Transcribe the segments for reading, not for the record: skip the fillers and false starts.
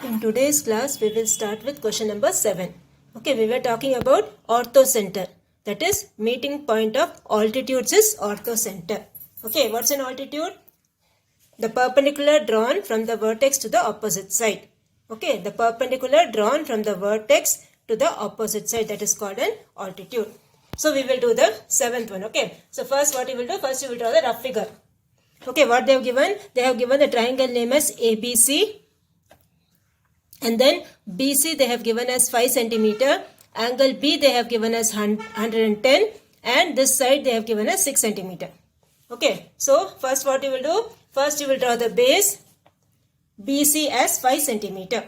In today's class, we will start with question number 7. Okay, we were talking about orthocenter. That is, meeting point of altitudes is orthocenter. Okay, what's an altitude? The perpendicular drawn from the vertex to the opposite side. Okay, the perpendicular drawn from the vertex to the opposite side, that is called an altitude. So we will do the 7th one. Okay, so first what you will do? First you will draw the rough figure. Okay, what they have given? They have given the triangle name as ABC. And then BC they have given as 5 centimeter. Angle B they have given as 110. And this side they have given as 6 centimeter. Okay, so first what you will do? First you will draw the base BC as 5 centimeter.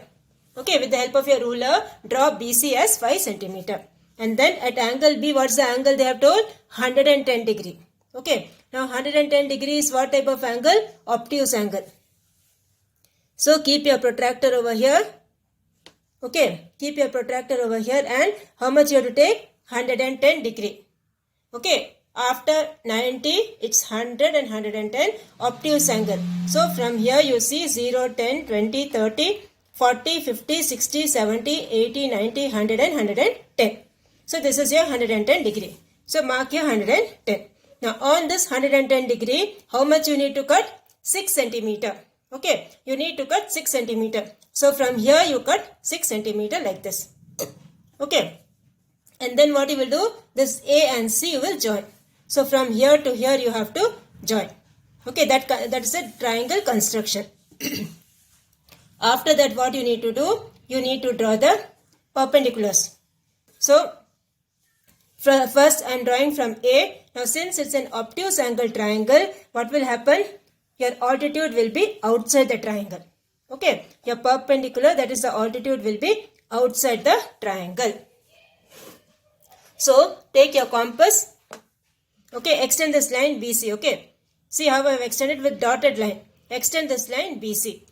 Okay, with the help of your ruler, draw BC as 5 centimeter. And then at angle B, what's the angle they have told? 110 degree. Okay, now 110 degree is what type of angle? Obtuse angle. So keep your protractor over here. Okay, keep your protractor over here, and how much you have to take? 110 degree. Okay, after 90, it's 100 and 110 obtuse angle. So from here you see 0, 10, 20, 30, 40, 50, 60, 70, 80, 90, 100 and 110. So this is your 110 degree. So mark your 110. Now on this 110 degree, how much you need to cut? 6 centimeter. Okay, you need to cut 6 centimeter. So from here you cut 6 centimeter like this. Okay, and then what you will do? This A and C you will join. So from here to here you have to join. Okay, that is a triangle construction. After that what you need to do? You need to draw the perpendiculars. So first I am drawing from A. Now since it's an obtuse angle triangle, what will happen? Your altitude will be outside the triangle. Okay, your perpendicular, that is the altitude, will be outside the triangle. So take your compass. Okay, extend this line BC. Okay, see how I have extended with dotted line. Extend this line BC.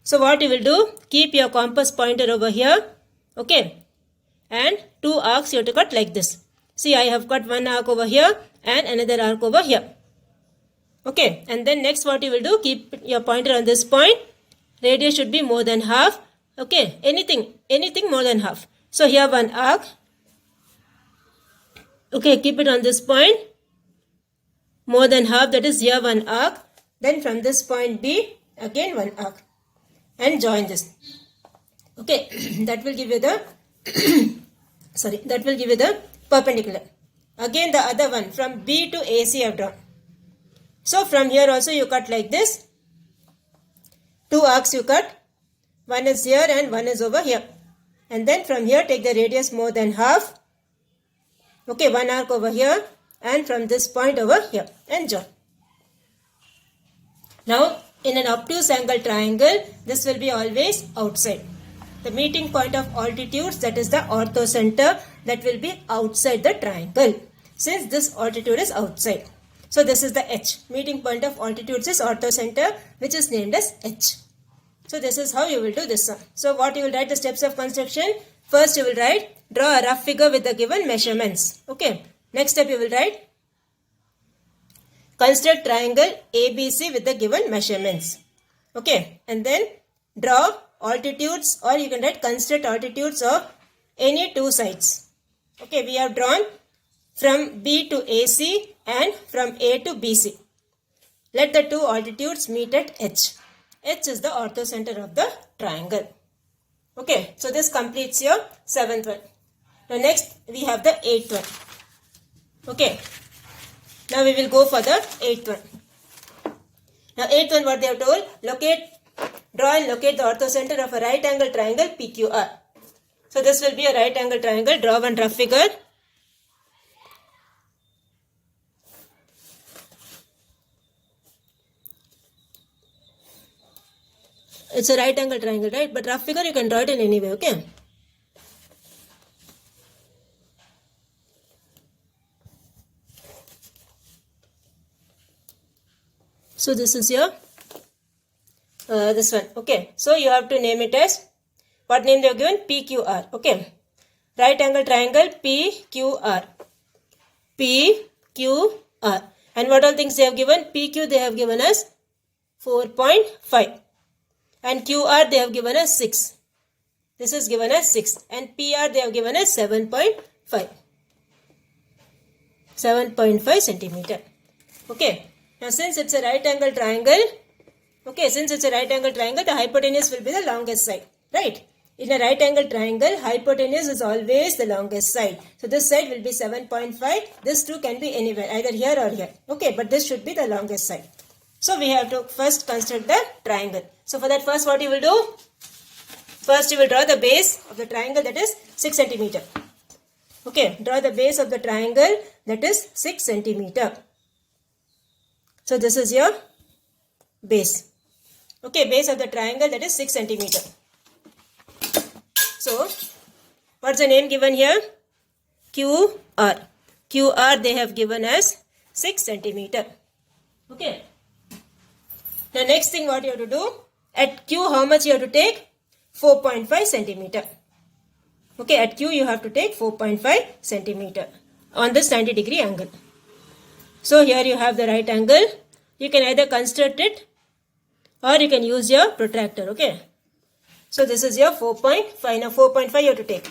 So what you will do? Keep your compass pointer over here. Okay, and 2 arcs you have to cut like this. See, I have cut 1 arc over here and another arc over here. Okay, and then next what you will do? Keep your pointer on this point. Radius should be more than half. Okay, anything more than half. So here 1 arc. Okay, keep it on this point. More than half, that is here 1 arc. Then from this point B, again 1 arc. And join this. Okay, that will give you the that will give you the perpendicular. Again the other one, from B to AC I have drawn. So from here also you cut like this. 2 arcs you cut. One is here and one is over here. And then from here take the radius more than half. Okay, 1 arc over here and from this point over here and join. Now in an obtuse angle triangle, this will be always outside. The meeting point of altitudes, that is the orthocenter, that will be outside the triangle. Since this altitude is outside. So this is the H. Meeting point of altitudes is orthocenter, which is named as H. So this is how you will do this one. So what you will write the steps of construction? First you will write, draw a rough figure with the given measurements. Okay. Next step you will write, construct triangle ABC with the given measurements. Okay. And then draw altitudes, or you can write construct altitudes of any 2 sides. Okay. We have drawn from B to AC and from A to BC. Let the 2 altitudes meet at H. H is the orthocenter of the triangle. Okay, so this completes your 7th one. Now next we have the 8th one. Okay, now we will go for the 8th one. Now 8th one, what they have told, draw and locate the orthocenter of a right angle triangle PQR. So this will be a right angle triangle. Draw one rough figure. It's a right angle triangle, right? But rough figure you can draw it in any way, okay? So this is your, this one, okay? So you have to name it as, what name they have given? PQR, okay? Right angle triangle PQR. PQR. And what all things they have given? PQ they have given us 4.5. and QR they have given us 6. This is given as 6 and PR they have given as 7.5. 7.5 centimeter. Okay. Now since it's a right angle triangle, the hypotenuse will be the longest side. Right? In a right angle triangle, hypotenuse is always the longest side. So this side will be 7.5. This two can be anywhere, either here or here. Okay, but this should be the longest side. So we have to first construct the triangle. So for that, first what you will do? First you will draw the base of the triangle, that is 6 centimeter. Okay, draw the base of the triangle, that is 6 centimeter. So this is your base. Okay, base of the triangle, that is 6 centimeter. So what's the name given here? QR. QR they have given as 6 centimeter. Okay. Now next thing what you have to do, at Q how much you have to take? 4.5 centimeter. Okay, at Q you have to take 4.5 centimeter on this 90-degree angle. So here you have the right angle. You can either construct it or you can use your protractor. Okay. So this is your 4.5. Now 4.5 you have to take.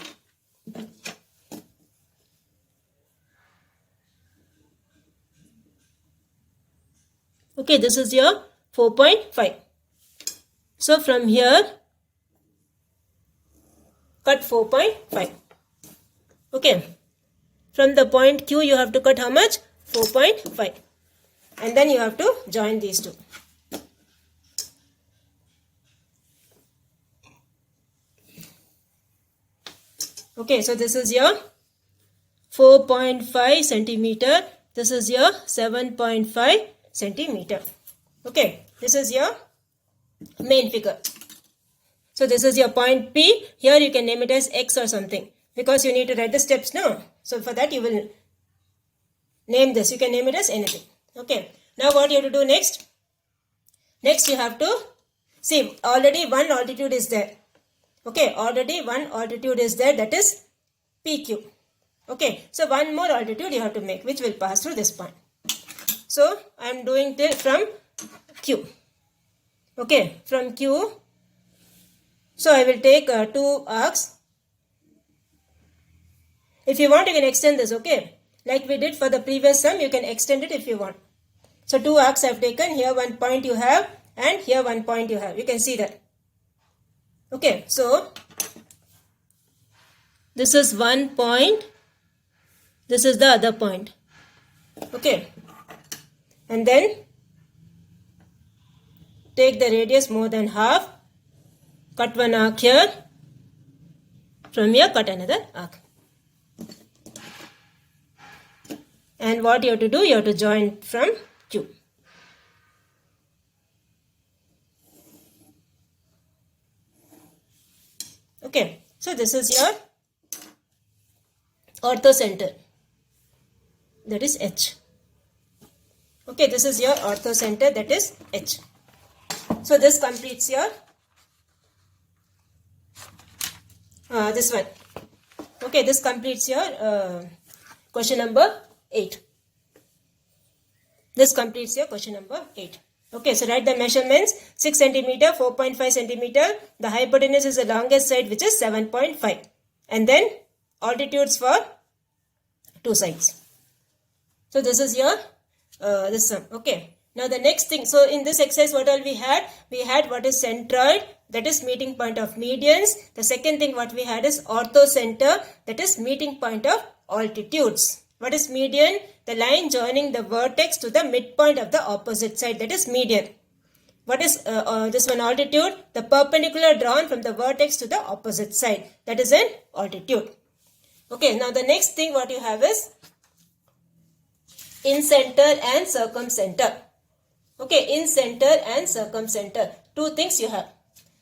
Okay, this is your 4.5. So from here, cut 4.5. Okay. From the point Q, you have to cut how much? 4.5. And then you have to join these two. Okay, so this is your 4.5 centimeter. This is your 7.5 centimeter. Okay, this is your main figure. So this is your point P. Here you can name it as X or something because you need to write the steps now. So for that you will name this. You can name it as anything. Okay. Now what you have to do next? Next you have to see already one altitude is there. Okay. Already one altitude is there, that is PQ. Okay. So one more altitude you have to make which will pass through this point. So I am doing till from Q. Okay. From Q. So I will take 2 arcs. If you want, you can extend this, okay? Like we did for the previous sum, you can extend it if you want. So 2 arcs I have taken. Here one point you have and here one point you have. You can see that. Okay, so this is one point. This is the other point. Okay. And then take the radius more than half. Cut one arc here. From here, cut another arc. And what you have to do, you have to join from Q. Okay, so this is your orthocenter, that is H. Okay, this is your orthocenter, that is H. So this completes your this one. Okay, this completes your question number 8. This completes your question number 8. Okay, so write the measurements. 6 centimeter, 4.5 centimeter. The hypotenuse is the longest side, which is 7.5. And then altitudes for 2 sides. So this is your this sum. Okay. Now the next thing. So in this exercise, what all we had? We had what is centroid, that is meeting point of medians. The second thing what we had is orthocenter, that is meeting point of altitudes. What is median? The line joining the vertex to the midpoint of the opposite side, that is median. What is this one? Altitude? The perpendicular drawn from the vertex to the opposite side, that is an altitude. Okay, now the next thing what you have is incenter and circumcenter. Okay, incenter and circumcenter. 2 things you have.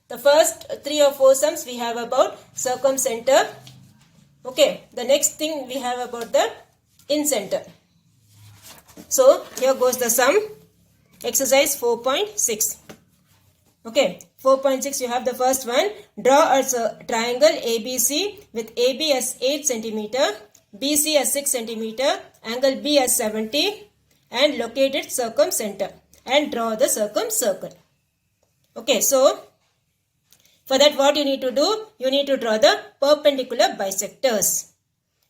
The first 3 or 4 sums we have about circumcenter. Okay, the next thing we have about the incenter. So here goes the sum. Exercise 4.6. Okay, 4.6 you have the first one. Draw a triangle ABC with AB as 8 centimeter, BC as 6 centimeter, angle B as 70 and locate its circumcenter and draw the circumcircle. Okay, so For that, what you need to do? You need to draw the perpendicular bisectors.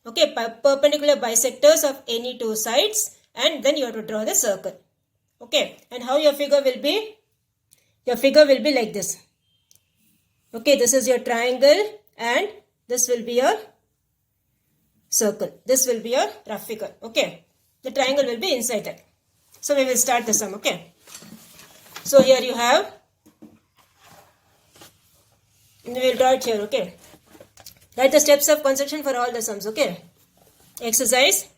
Okay, perpendicular bisectors of any two sides, and then you have to draw the circle. Okay, and how your figure will be? Your figure will be like this. Okay, this is your triangle and this will be your circle. This will be your rough figure. Okay, the triangle will be inside that. So we will start the sum. Okay, so here you have, we will draw it here. Okay, write the steps of construction for all the sums. Okay, exercise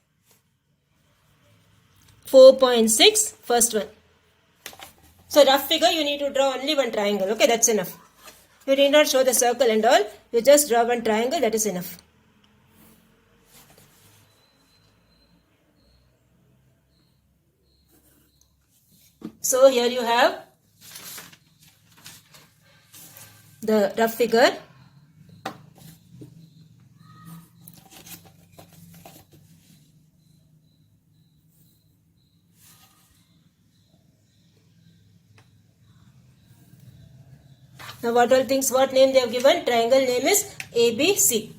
4.6, first one. So rough figure, you need to draw only one triangle. Okay, that's enough. You need not show the circle and all. You just draw one triangle, that is enough. So here you have the rough figure. Now what all things, what name they have given? Triangle name is ABC.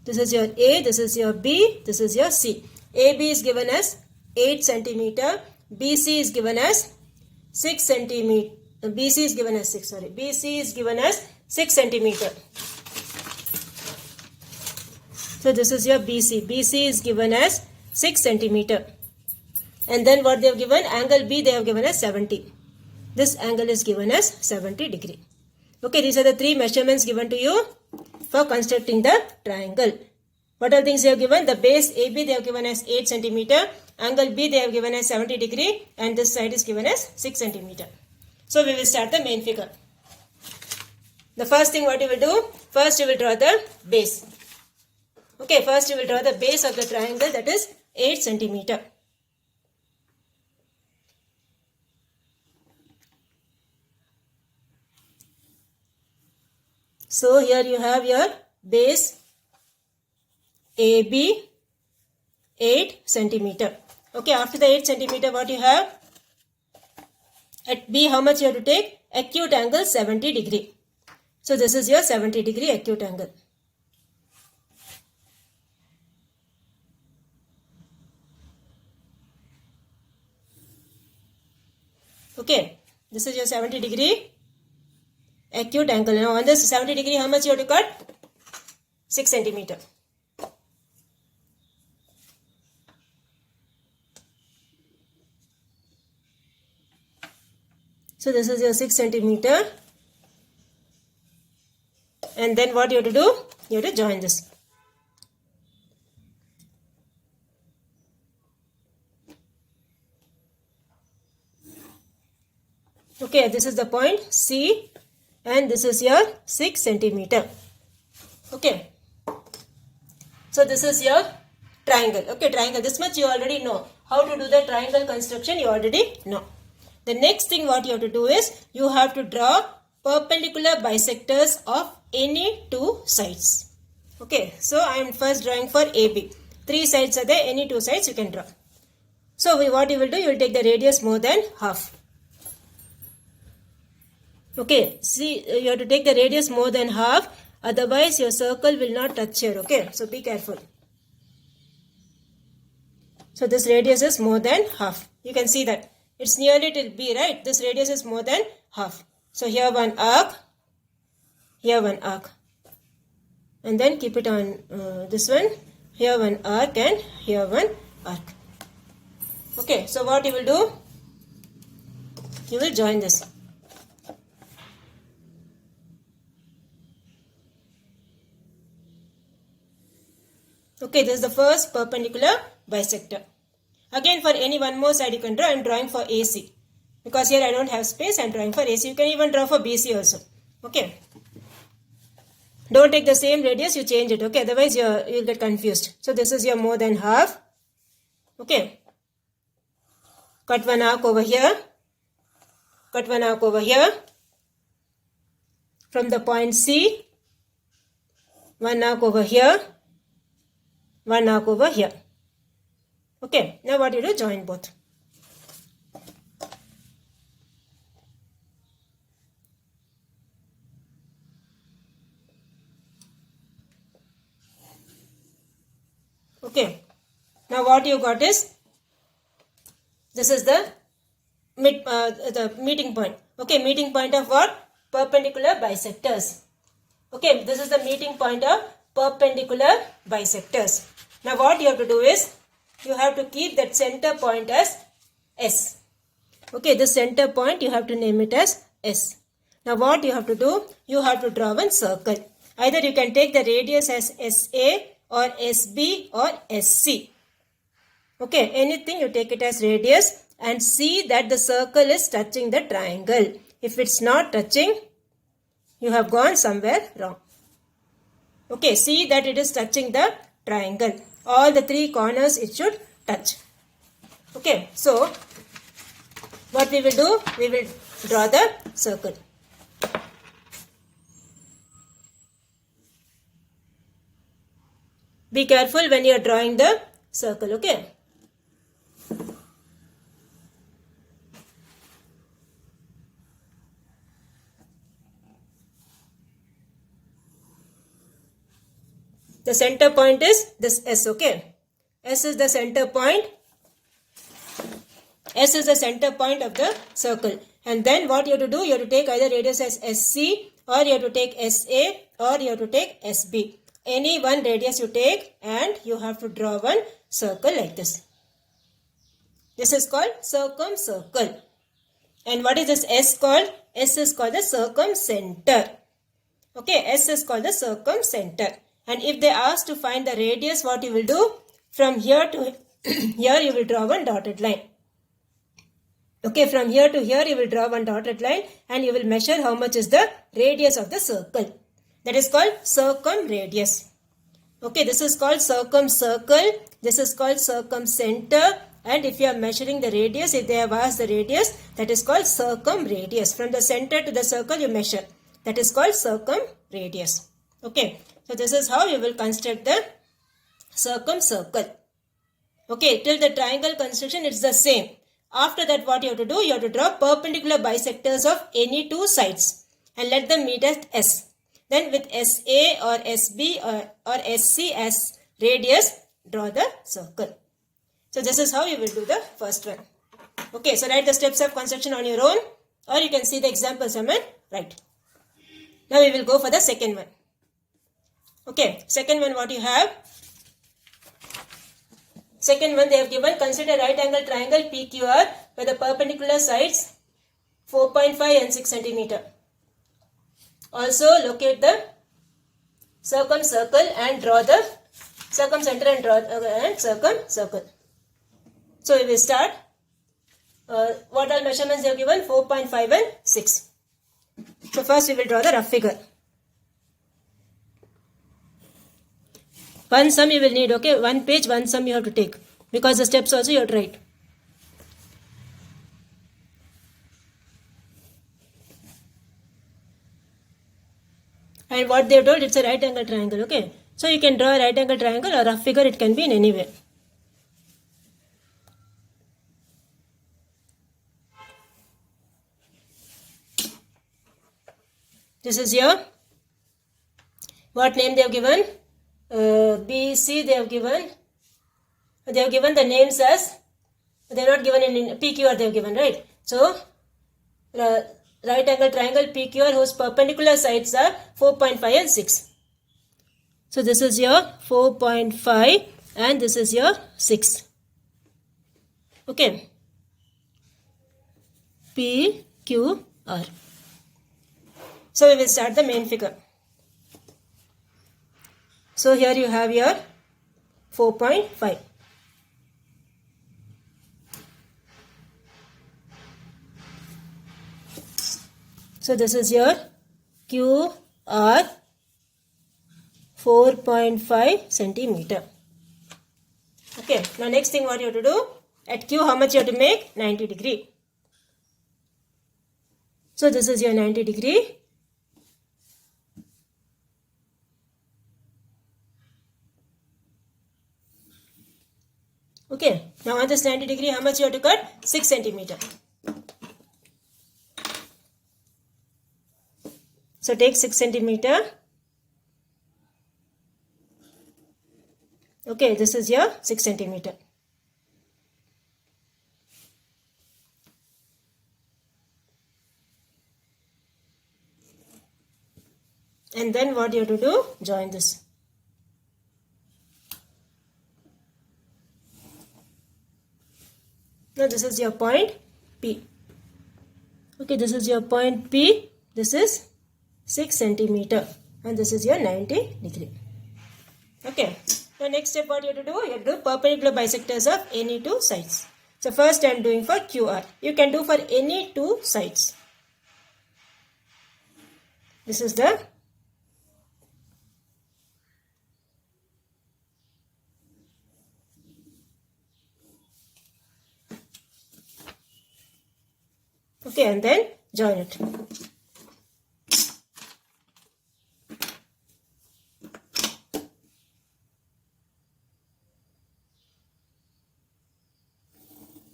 This is your A, this is your B, this is your C. AB is given as 8 centimeter, BC is given as 6 centimeter, BC is given as 6, sorry, BC is given as 6 centimeter. So this is your BC. BC is given as 6 centimeter. And then what they have given? Angle B they have given as 70. This angle is given as 70 degree. Okay, these are the three measurements given to you for constructing the triangle. What are things they have given? The base AB they have given as 8 centimeter. Angle B they have given as 70 degree. And this side is given as 6 centimeter. So we will start the main figure. The first thing what you will do? First you will draw the base. Okay, first you will draw the base of the triangle, that is 8 centimeter. So here you have your base AB 8 centimeter. Okay, after the 8 centimeter what you have? At B how much you have to take? Acute angle 70 degree. So this is your 70 degree acute angle. Okay, this is your 70 degree acute angle. Now on this 70 degree how much you have to cut? 6 centimeter. So this is your 6 centimeter. And then what you have to do? You have to join this. Okay, this is the point C and this is your 6 centimeter. Okay. So this is your triangle. Okay, triangle. This much you already know. How to do the triangle construction you already know. The next thing what you have to do is you have to draw perpendicular bisectors of any two sides. Okay, so I am first drawing for AB. 3 sides are there, any 2 sides you can draw. So what you will do, you will take the radius more than half. Okay, see, you have to take the radius more than half, otherwise your circle will not touch here. Okay, so be careful. So this radius is more than half. You can see that. It's nearly till B, right? This radius is more than half. So here one arc, here one arc. And then keep it on this one. Here one arc and here one arc. Okay, so what you will do? You will join this. Okay, this is the first perpendicular bisector. Again, for any one more side you can draw. I am drawing for AC. Because here I don't have space, I am drawing for AC. You can even draw for BC also. Okay. Don't take the same radius, you change it. Okay, otherwise you'll get confused. So this is your more than half. Okay. Cut one arc over here. Cut one arc over here. From the point C, one arc over here. One arc over here. Okay, now what you do? Join both. Okay. Now what you got is, this is the meeting point. Okay, meeting point of what? Perpendicular bisectors. Okay, this is the meeting point of perpendicular bisectors. Now what you have to do is, you have to keep that center point as S. Okay, the center point you have to name it as S. Now what you have to do? You have to draw one circle. Either you can take the radius as SA or SB or SC. Okay, anything you take it as radius and see that the circle is touching the triangle. If it's not touching, you have gone somewhere wrong. Okay, see that it is touching the triangle. All the three corners it should touch. Okay, so what we will do? We will draw the circle. Be careful when you are drawing the circle, okay? The center point is this S, okay? S is the center point. S is the center point of the circle. And then what you have to do? You have to take either radius as SC, or you have to take SA, or you have to take SB. Any one radius you take and you have to draw one circle like this. This is called circumcircle. And what is this S called? S is called the circumcenter. Okay, S is called the circumcenter. And if they ask to find the radius, what you will do? From here to here you will draw one dotted line. Okay, from here to here you will draw one dotted line and you will measure how much is the radius of the circle. That is called circumradius. Okay, this is called circumcircle. This is called circumcenter. And if you are measuring the radius, if they have asked the radius, that is called circumradius. From the center to the circle you measure. That is called circumradius. Okay, so this is how you will construct the circumcircle. Okay, till the triangle construction it's the same. After that what you have to do? You have to draw perpendicular bisectors of any two sides and let them meet at S. Then with SA or SB or SC as radius, draw the circle. So this is how you will do the first one. Okay, so write the steps of construction on your own, or you can see the examples on my right. Now we will go for the second one. Okay, second one what you have? Second one they have given, consider right angle triangle PQR where the perpendicular sides 4.5 and 6 cm. Also locate the circumcircle and draw the circumcenter and draw and circumcircle. So we will start. What all measurements they have given? 4.5 and 6. So first we will draw the rough figure. One sum you will need, okay? One page, one sum you have to take. Because the steps also you have to write. And what they have told, it's a right angle triangle, okay? So you can draw a right angle triangle or rough figure, it can be in any way. This is your, what name they have given? B, C they have given. They have given the names as, they are not given in PQR they have given, right? So, right angle triangle PQR whose perpendicular sides are 4.5 and 6. So this is your 4.5 and this is your 6. Okay. PQR. So we will start the main figure. So here you have your 4.5. So this is your QR 4.5 centimeter. Okay, now next thing what you have to do, at Q how much you have to make? 90 degree. So this is your 90 degree. Okay, now on this 90 degree how much you have to cut? 6 centimeter. So take 6 centimeter Okay, this is your 6 centimeter. And then what you have to do? Join this. Now this is your point P. Okay, this is your point P. This is 6 centimeter. And this is your 90 degree. Okay. The next step what you have to do? You have to do perpendicular bisectors of any two sides. So first I am doing for QR. You can do for any two sides. This is the okay, and then join it.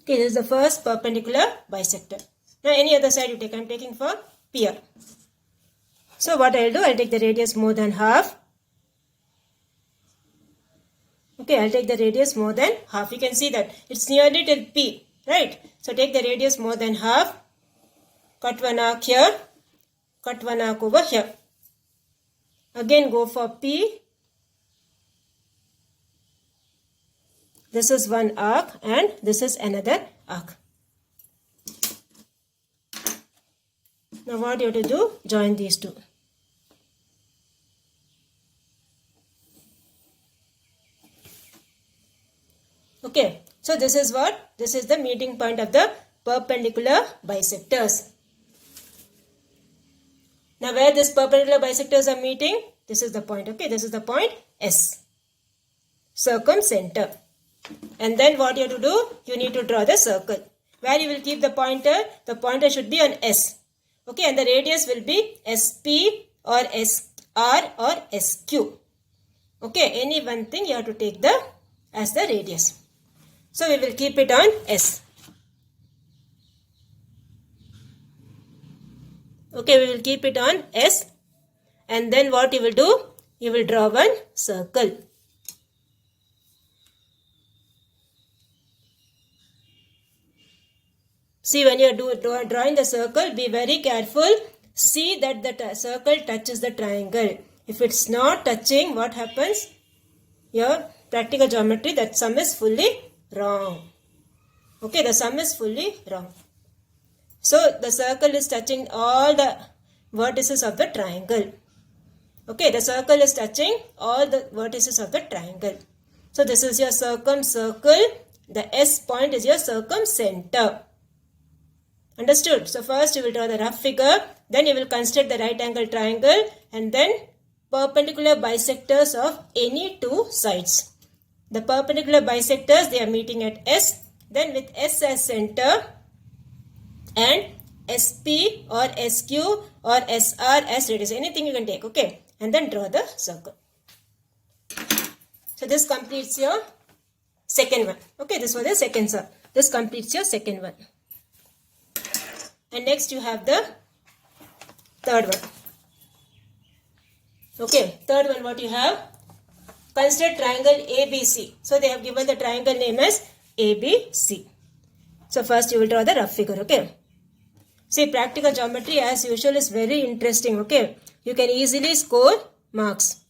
Okay, this is the first perpendicular bisector. Now any other side you take. I am taking for PR. So what I will do, I will take the radius more than half. Okay, I will take the radius more than half. You can see that it's nearly till P, right? So take the radius more than half. Cut one arc here. Cut one arc over here. Again go for P. This is one arc and this is another arc. Now what you have to do? Join these two. Okay, so this is what? This is the meeting point of the perpendicular bisectors. Now where this perpendicular bisectors are meeting? This is the point. Okay, this is the point S. Circumcenter. And then what you have to do? You need to draw the circle. Where you will keep the pointer? The pointer should be on S. Okay, and the radius will be SP or SR or SQ. Okay, any one thing you have to take as the radius. So we will keep it on S. Okay, we will keep it on S. And then what you will do? You will draw one circle. See, when you are drawing the circle, be very careful. See that the circle touches the triangle. If it's not touching, what happens? Your practical geometry, that sum is fully wrong. Okay, the sum is fully wrong. So, the circle is touching all the vertices of the triangle. Okay, the circle is touching all the vertices of the triangle. So, this is your circumcircle. The S point is your circumcenter. Understood? So first you will draw the rough figure, then you will construct the right angle triangle and then perpendicular bisectors of any two sides. The perpendicular bisectors, they are meeting at S, then with S as center and SP or SQ or SR as radius. Anything you can take, okay? And then draw the circle. So this completes your second one. Okay, this was the second sum. This completes your second one. And next you have the third one. Okay, third one what you have? Consider triangle ABC. So they have given the triangle name as ABC. So first you will draw the rough figure, okay? See, practical geometry as usual is very interesting, okay? You can easily score marks.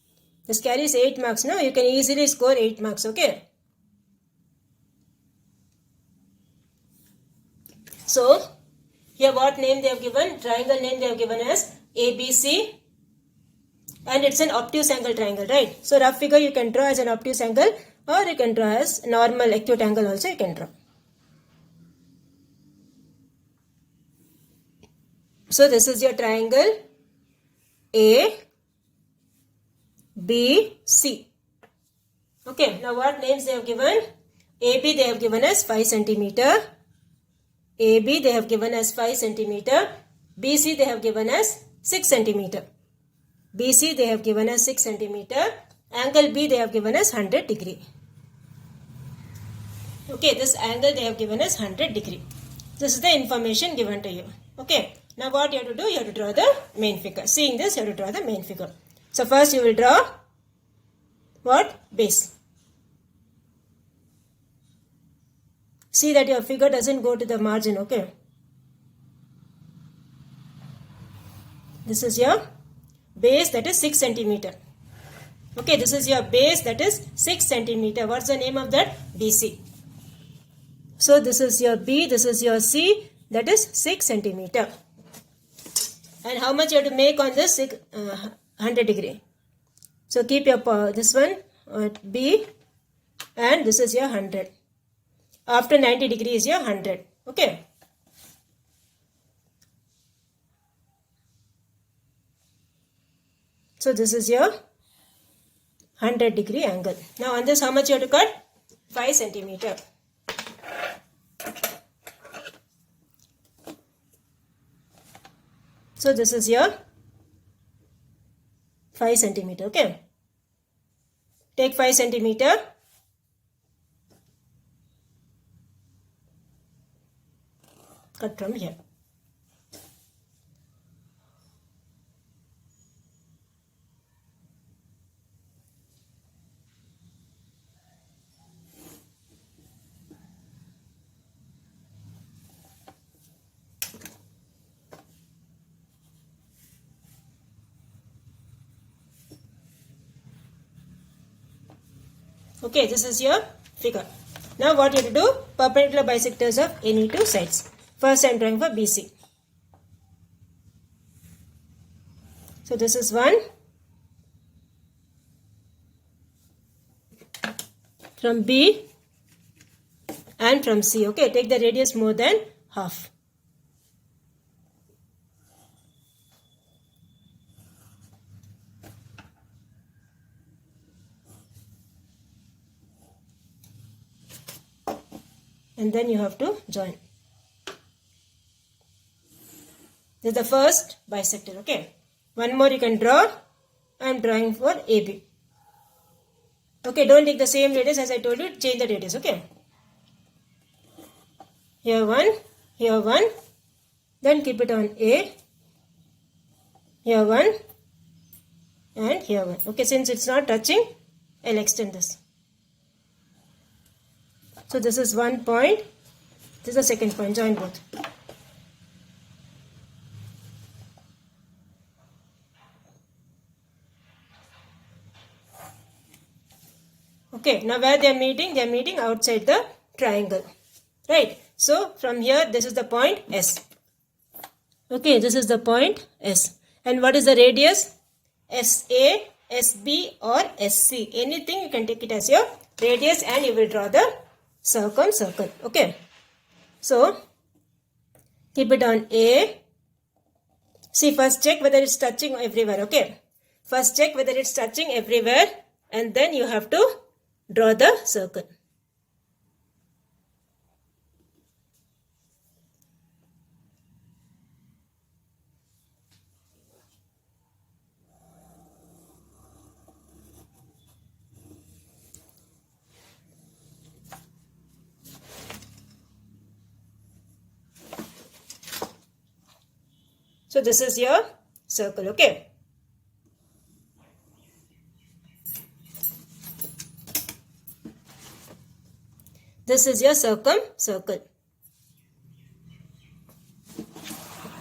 This carries 8 marks, no? You can easily score 8 marks, okay? So, here what name they have given? Triangle name they have given as ABC. And it's an obtuse angle triangle, right? So rough figure you can draw as an obtuse angle or you can draw as normal acute angle also you can draw. So this is your triangle A, B, C. Okay, now what names they have given? AB they have given as 5 centimeter. AB they have given as 5 centimeter. BC they have given as 6 centimeter. BC they have given as 6 centimeter. Angle B they have given as 100 degree. Okay, this angle they have given as 100 degree. This is the information given to you. Okay, now what you have to do? You have to draw the main figure. Seeing this, you have to draw the main figure. So first you will draw what? Base. see that your figure doesn't go to the margin. Okay, this is your base, that is 6 centimeter. Okay, this is your base, that is 6 centimeter. What's the name of that? BC. So this is your B, this is your C, that is 6 centimeter. And how much you have to make on this 100 degree? So keep your this one at B, and this is your 100. After 90 degree is your 100. Okay. So this is your 100 degree angle. Now on this, how much you have to cut? 5 centimeter. So this is your 5 centimeter. Okay. Take 5 centimeter. Cut from here. Okay, this is your figure. Now what you have to do? Perpendicular bisectors of any two sides. First I am drawing for BC. So this is one. From B and from C. Okay, take the radius more than half. And then you have to join. This is the first bisector. Okay. One more you can draw. I am drawing for AB. Okay, don't take the same radius as I told you. Change the radius. Okay. Here one, here one. Then keep it on A. Here one. And here one. Okay, since it's not touching, I'll extend this. So this is one point, this is the second point, join both. Okay, now where they are meeting outside the triangle. Right, so from here this is the point S. Okay, this is the point S. And what is the radius? SA, SB or SC. Anything you can take it as your radius and you will draw the circle. Okay, so keep it on A. See, first check whether it's touching everywhere. Okay, first check whether it's touching everywhere and then you have to draw the circle. So this is your circle. Okay. This is your circle.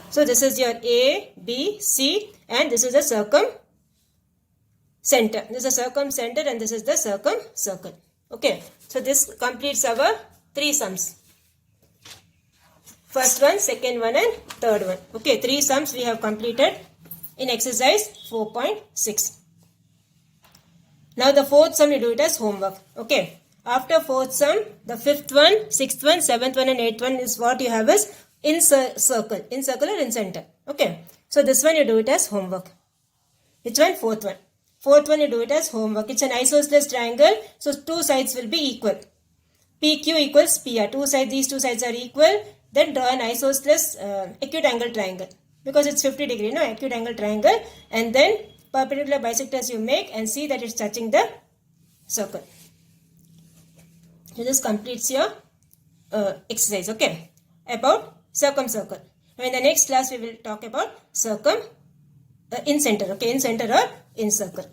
So this is your A, B, C and this is the circumcenter. This is the circumcenter and this is the circle. Okay. So this completes our three sums. First one, second one and third one. Okay, three sums we have completed in exercise 4.6. Now the fourth sum you do it as homework. Okay, after fourth sum, the fifth one, sixth one, seventh one and eighth one is what you have as in circle or in center. Okay, so this one you do it as homework. Which one? Fourth one. Fourth one you do it as homework. It's an isosceles triangle, so two sides will be equal. PQ equals PR. These two sides are equal. Then draw an isosceles acute angle triangle because it's 50 degree, no, acute angle triangle, and then perpendicular bisectors you make and see that it's touching the circle. So this completes your exercise. Okay, about circumcircle. Now in the next class we will talk about in center. Okay, in center or in circle.